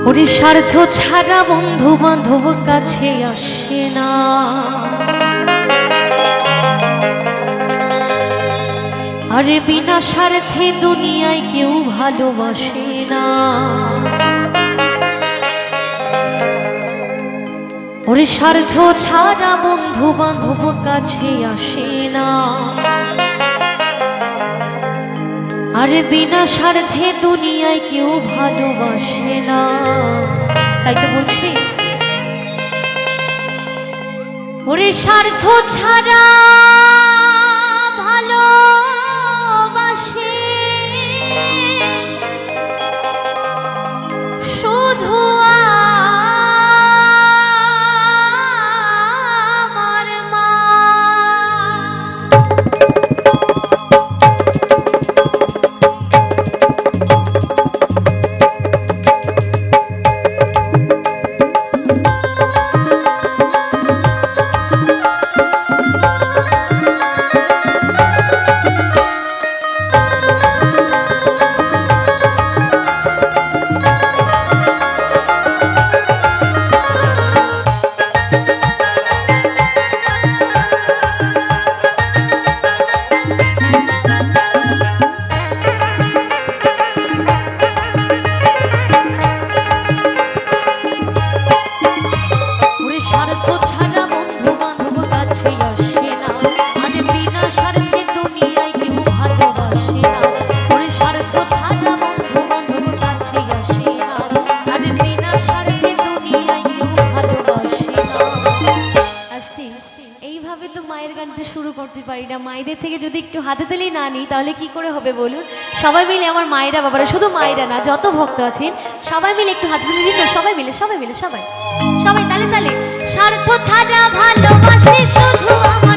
ওরে স্বার্থ ছাড়া বন্ধু বান্ধব কাছে আসে না, আরে বিনা স্বার্থে দুনিয়ায় কেউ ভালোবাসে না। ওরে স্বার্থ ছাড়া বন্ধু বান্ধব কাছে আসে না, আরে বিনা স্বার্থে দুনিয়ায় কেউ ভালোবাসে না। তাই তো বলছি, ওরে স্বার্থ ছাড়া ভালোবাসে শুধু আমার মা। মায়েদের থেকে যদি একটু হাতে তালি না নিই তাহলে কি করে হবে বলুন? সবাই মিলে আমার মায়েরা বাবারা, শুধু মায়েরা না, যত ভক্ত আছেন সবাই মিলে একটু হাতে তালি দিন, সবাই মিলে সবাই মিলে সবাই সবাই তালে তালে। স্বার্থ ছাড়া ভালোবাসে শুধু আমার